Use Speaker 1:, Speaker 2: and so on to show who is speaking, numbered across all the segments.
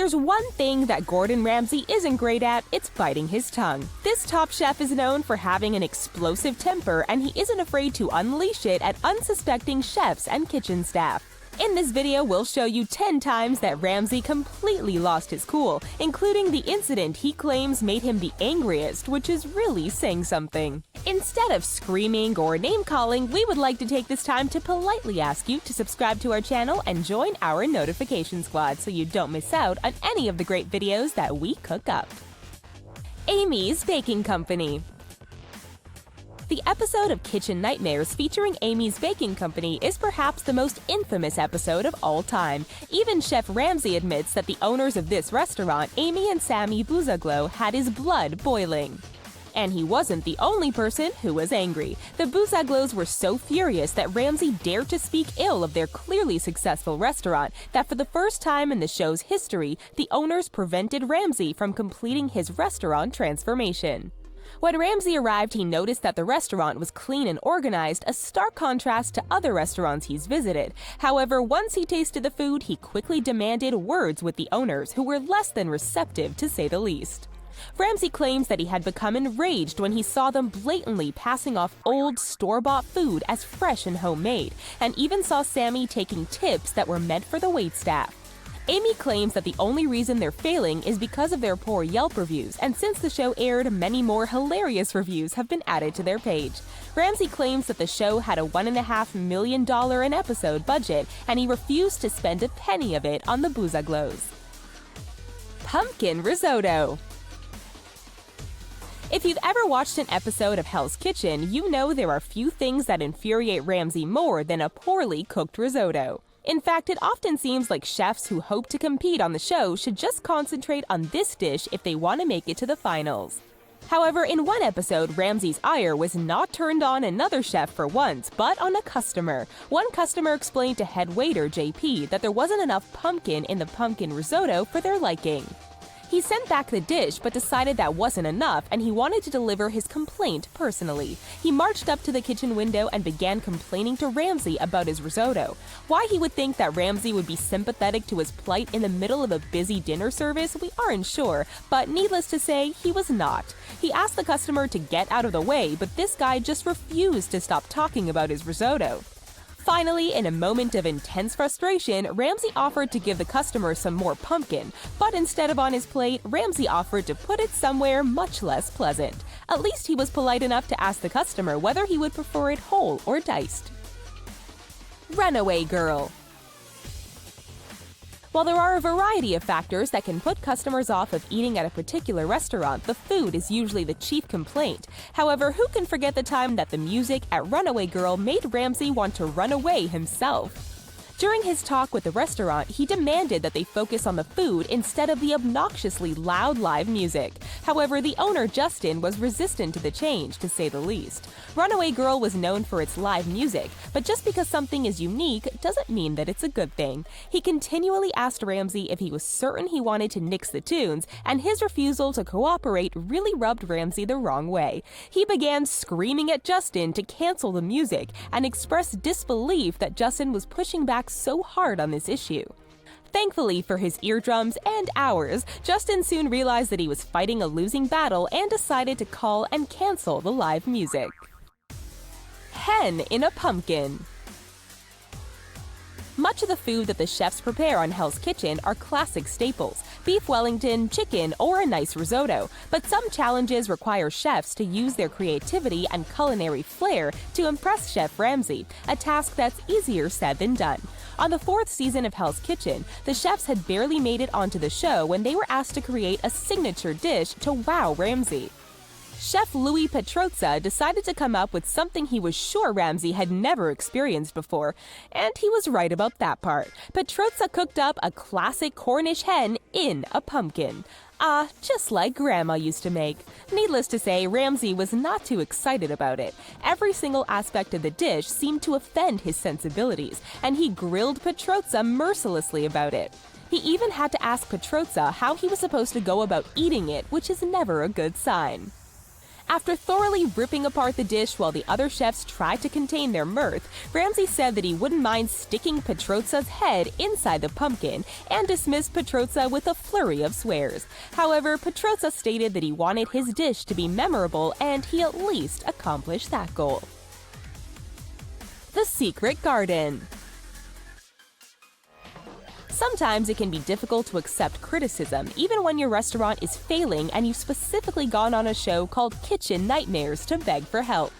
Speaker 1: there's one thing that Gordon Ramsay isn't great at, it's biting his tongue. This top chef is known for having an explosive temper, and he isn't afraid to unleash it at unsuspecting chefs and kitchen staff. In this video, we'll show you 10 times that Ramsay completely lost his cool, including the incident he claims made him the angriest, which is really saying something. Instead of screaming or name-calling, we would like to take this time to politely ask you to subscribe to our channel and join our notification squad so you don't miss out on any of the great videos that we cook up. Amy's Baking Company. The episode of Kitchen Nightmares featuring Amy's Baking Company is perhaps the most infamous episode of all time. Even Chef Ramsay admits that the owners of this restaurant, Amy and Sammy Bouzaglo, had his blood boiling. And he wasn't the only person who was angry. The Bouzaglos were so furious that Ramsay dared to speak ill of their clearly successful restaurant that for the first time in the show's history, the owners prevented Ramsay from completing his restaurant transformation. When Ramsay arrived, he noticed that the restaurant was clean and organized, a stark contrast to other restaurants he's visited. However, once he tasted the food, he quickly demanded words with the owners, who were less than receptive, to say the least. Ramsay claims that he had become enraged when he saw them blatantly passing off old, store-bought food as fresh and homemade, and even saw Sammy taking tips that were meant for the waitstaff. Amy claims that the only reason they're failing is because of their poor Yelp reviews, and since the show aired, many more hilarious reviews have been added to their page. Ramsay claims that the show had a $1.5 million an episode budget, and he refused to spend a penny of it on the Bouzaglos. Pumpkin Risotto. If you've ever watched an episode of Hell's Kitchen, you know there are few things that infuriate Ramsay more than a poorly cooked risotto. In fact, it often seems like chefs who hope to compete on the show should just concentrate on this dish if they want to make it to the finals. However, in one episode, Ramsay's ire was not turned on another chef for once, but on a customer. One customer explained to head waiter JP that there wasn't enough pumpkin in the pumpkin risotto for their liking. He sent back the dish but decided that wasn't enough, and he wanted to deliver his complaint personally. He marched up to the kitchen window and began complaining to Ramsay about his risotto. Why he would think that Ramsay would be sympathetic to his plight in the middle of a busy dinner service, we aren't sure, but needless to say, he was not. He asked the customer to get out of the way, but this guy just refused to stop talking about his risotto. Finally, in a moment of intense frustration, Ramsay offered to give the customer some more pumpkin, but instead of on his plate, Ramsay offered to put it somewhere much less pleasant. At least he was polite enough to ask the customer whether he would prefer it whole or diced. Runaway Girl. While there are a variety of factors that can put customers off of eating at a particular restaurant, the food is usually the chief complaint. However, who can forget the time that the music at Runaway Girl made Ramsay want to run away himself? During his talk with the restaurant, he demanded that they focus on the food instead of the obnoxiously loud live music. However, the owner, Justin, was resistant to the change, to say the least. Runaway Girl was known for its live music, but just because something is unique doesn't mean that it's a good thing. He continually asked Ramsay if he was certain he wanted to nix the tunes, and his refusal to cooperate really rubbed Ramsay the wrong way. He began screaming at Justin to cancel the music and expressed disbelief that Justin was pushing back so hard on this issue. Thankfully for his eardrums and ours, Justin soon realized that he was fighting a losing battle and decided to call and cancel the live music. Hen in a pumpkin. Much of the food that the chefs prepare on Hell's Kitchen are classic staples: beef Wellington, chicken, or a nice risotto. But some challenges require chefs to use their creativity and culinary flair to impress Chef Ramsay, a task that's easier said than done. On the 4th season of Hell's Kitchen, the chefs had barely made it onto the show when they were asked to create a signature dish to wow Ramsay. Chef Louis Petrozza decided to come up with something he was sure Ramsay had never experienced before, and he was right about that part. Petrozza cooked up a classic Cornish hen in a pumpkin. Just like Grandma used to make. Needless to say, Ramsay was not too excited about it. Every single aspect of the dish seemed to offend his sensibilities, and he grilled Petrozza mercilessly about it. He even had to ask Petrozza how he was supposed to go about eating it, which is never a good sign. After thoroughly ripping apart the dish while the other chefs tried to contain their mirth, Ramsay said that he wouldn't mind sticking Petrozza's head inside the pumpkin and dismissed Petrozza with a flurry of swears. However, Petrozza stated that he wanted his dish to be memorable and he at least accomplished that goal. The Secret Garden. Sometimes it can be difficult to accept criticism, even when your restaurant is failing and you've specifically gone on a show called Kitchen Nightmares to beg for help.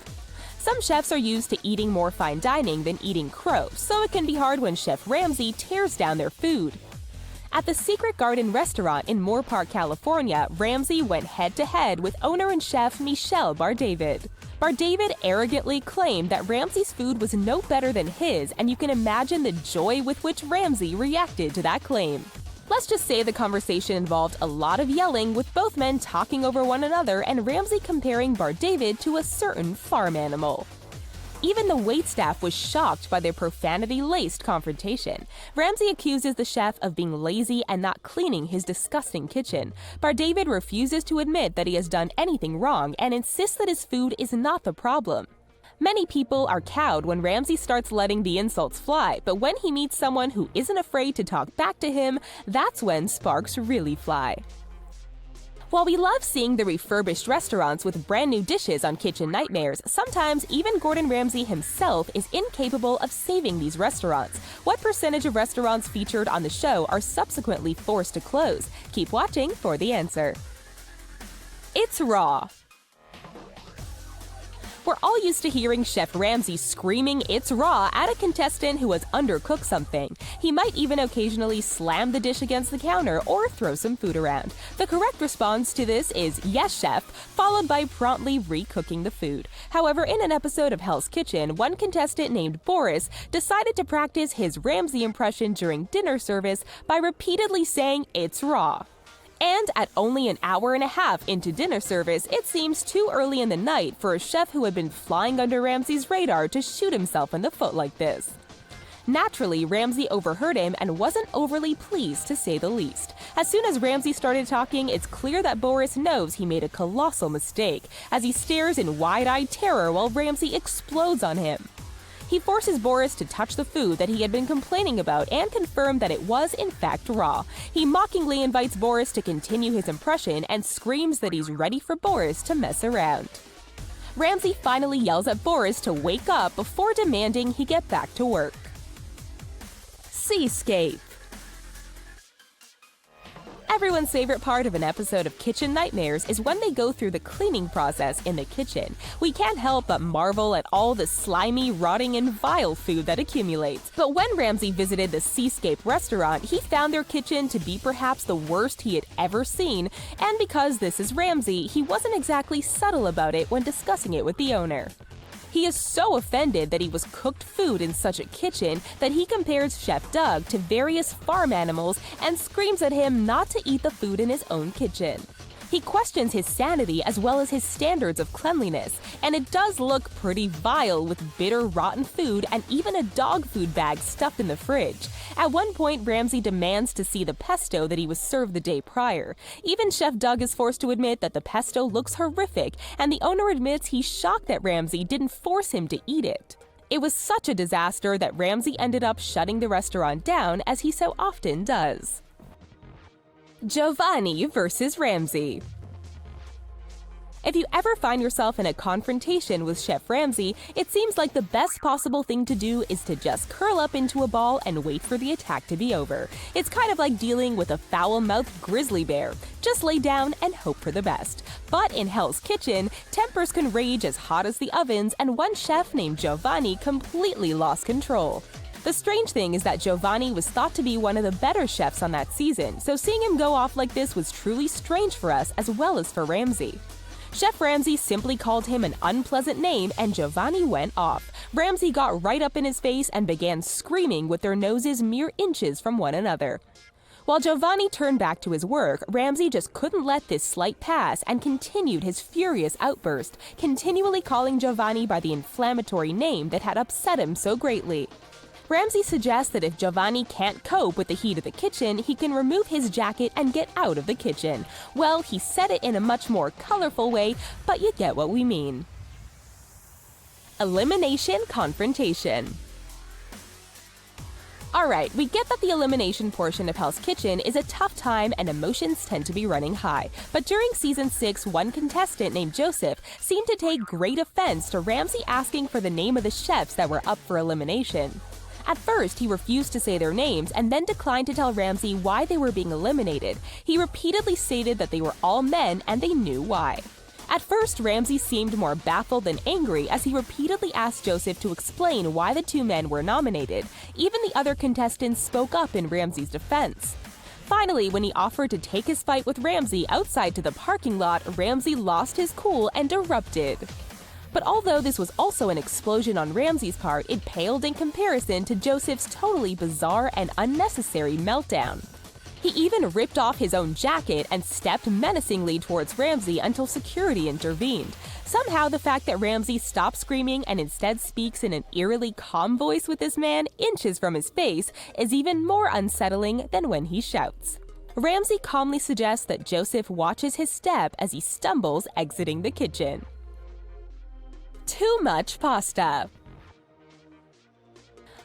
Speaker 1: Some chefs are used to eating more fine dining than eating crow, so it can be hard when Chef Ramsay tears down their food. At the Secret Garden restaurant in Moore Park, California, Ramsay went head-to-head with owner and chef Michel Bar-David. Bar-David arrogantly claimed that Ramsay's food was no better than his, and you can imagine the joy with which Ramsay reacted to that claim. Let's just say the conversation involved a lot of yelling, with both men talking over one another and Ramsay comparing Bar-David to a certain farm animal. Even the waitstaff was shocked by their profanity-laced confrontation. Ramsay accuses the chef of being lazy and not cleaning his disgusting kitchen. Bar-David refuses to admit that he has done anything wrong and insists that his food is not the problem. Many people are cowed when Ramsay starts letting the insults fly, but when he meets someone who isn't afraid to talk back to him, that's when sparks really fly. While we love seeing the refurbished restaurants with brand new dishes on Kitchen Nightmares, sometimes even Gordon Ramsay himself is incapable of saving these restaurants. What percentage of restaurants featured on the show are subsequently forced to close? Keep watching for the answer. It's raw. We're all used to hearing Chef Ramsay screaming "it's raw" at a contestant who has undercooked something. He might even occasionally slam the dish against the counter or throw some food around. The correct response to this is "yes, chef," followed by promptly re-cooking the food. However, in an episode of Hell's Kitchen, one contestant named Boris decided to practice his Ramsay impression during dinner service by repeatedly saying "it's raw." And at only an hour and a half into dinner service, it seems too early in the night for a chef who had been flying under Ramsay's radar to shoot himself in the foot like this. Naturally, Ramsay overheard him and wasn't overly pleased, to say the least. As soon as Ramsay started talking, it's clear that Boris knows he made a colossal mistake, as he stares in wide-eyed terror while Ramsay explodes on him. He forces Boris to touch the food that he had been complaining about and confirm that it was in fact raw. He mockingly invites Boris to continue his impression and screams that he's ready for Boris to mess around. Ramsay finally yells at Boris to wake up before demanding he get back to work. Seascape. Everyone's favorite part of an episode of Kitchen Nightmares is when they go through the cleaning process in the kitchen. We can't help but marvel at all the slimy, rotting, and vile food that accumulates. But when Ramsay visited the Seascape restaurant, he found their kitchen to be perhaps the worst he had ever seen, and because this is Ramsay, he wasn't exactly subtle about it when discussing it with the owner. He is so offended that he was cooked food in such a kitchen that he compares Chef Doug to various farm animals and screams at him not to eat the food in his own kitchen. He questions his sanity as well as his standards of cleanliness, and it does look pretty vile with bitter, rotten food and even a dog food bag stuffed in the fridge. At one point, Ramsay demands to see the pesto that he was served the day prior. Even Chef Doug is forced to admit that the pesto looks horrific, and the owner admits he's shocked that Ramsay didn't force him to eat it. It was such a disaster that Ramsay ended up shutting the restaurant down, as he so often does. Giovanni versus Ramsay. If you ever find yourself in a confrontation with Chef Ramsay, it seems like the best possible thing to do is to just curl up into a ball and wait for the attack to be over. It's kind of like dealing with a foul-mouthed grizzly bear. Just lay down and hope for the best. But in Hell's Kitchen, tempers can rage as hot as the ovens, and one chef named Giovanni completely lost control. The strange thing is that Giovanni was thought to be one of the better chefs on that season, so seeing him go off like this was truly strange for us as well as for Ramsay. Chef Ramsay simply called him an unpleasant name and Giovanni went off. Ramsay got right up in his face and began screaming with their noses mere inches from one another. While Giovanni turned back to his work, Ramsay just couldn't let this slight pass and continued his furious outburst, continually calling Giovanni by the inflammatory name that had upset him so greatly. Ramsay suggests that if Giovanni can't cope with the heat of the kitchen, he can remove his jacket and get out of the kitchen. Well, he said it in a much more colorful way, but you get what we mean. Elimination confrontation. Alright, we get that the elimination portion of Hell's Kitchen is a tough time and emotions tend to be running high. But during Season 6, one contestant named Joseph seemed to take great offense to Ramsay asking for the name of the chefs that were up for elimination. At first, he refused to say their names and then declined to tell Ramsay why they were being eliminated. He repeatedly stated that they were all men and they knew why. At first, Ramsay seemed more baffled than angry as he repeatedly asked Joseph to explain why the two men were nominated. Even the other contestants spoke up in Ramsay's defense. Finally, when he offered to take his fight with Ramsay outside to the parking lot, Ramsay lost his cool and erupted. But although this was also an explosion on Ramsay's part, it paled in comparison to Joseph's totally bizarre and unnecessary meltdown. He even ripped off his own jacket and stepped menacingly towards Ramsay until security intervened. Somehow, the fact that Ramsay stopped screaming and instead speaks in an eerily calm voice with this man inches from his face is even more unsettling than when he shouts. Ramsay calmly suggests that Joseph watches his step as he stumbles exiting the kitchen. Too much pasta.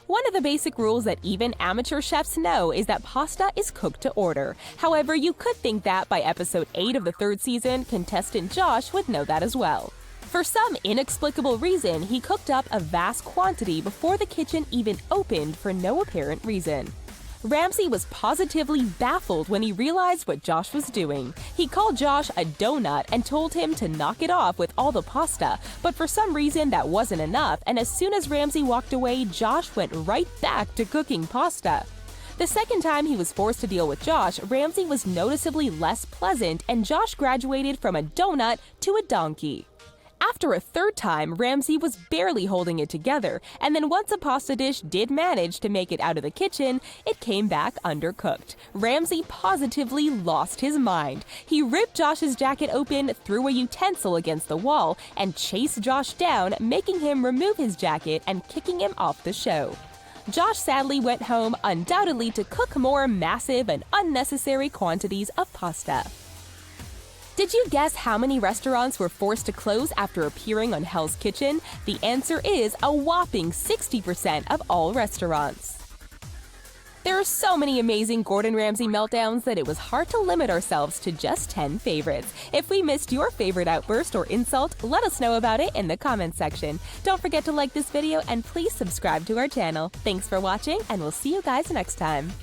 Speaker 1: One of the basic rules that even amateur chefs know is that pasta is cooked to order. However, you could think that by episode 8 of the 3rd season, contestant Josh would know that as well. For some inexplicable reason, he cooked up a vast quantity before the kitchen even opened for no apparent reason. Ramsay was positively baffled when he realized what Josh was doing. He called Josh a donut and told him to knock it off with all the pasta, but for some reason that wasn't enough, and as soon as Ramsay walked away, Josh went right back to cooking pasta. The second time he was forced to deal with Josh, Ramsay was noticeably less pleasant, and Josh graduated from a donut to a donkey. After a third time, Ramsay was barely holding it together, and then once a pasta dish did manage to make it out of the kitchen, it came back undercooked. Ramsay positively lost his mind. He ripped Josh's jacket open, threw a utensil against the wall, and chased Josh down, making him remove his jacket and kicking him off the show. Josh sadly went home, undoubtedly to cook more massive and unnecessary quantities of pasta. Did you guess how many restaurants were forced to close after appearing on Hell's Kitchen? The answer is a whopping 60% of all restaurants. There are so many amazing Gordon Ramsay meltdowns that it was hard to limit ourselves to just 10 favorites. If we missed your favorite outburst or insult, let us know about it in the comments section. Don't forget to like this video and please subscribe to our channel. Thanks for watching, and we'll see you guys next time.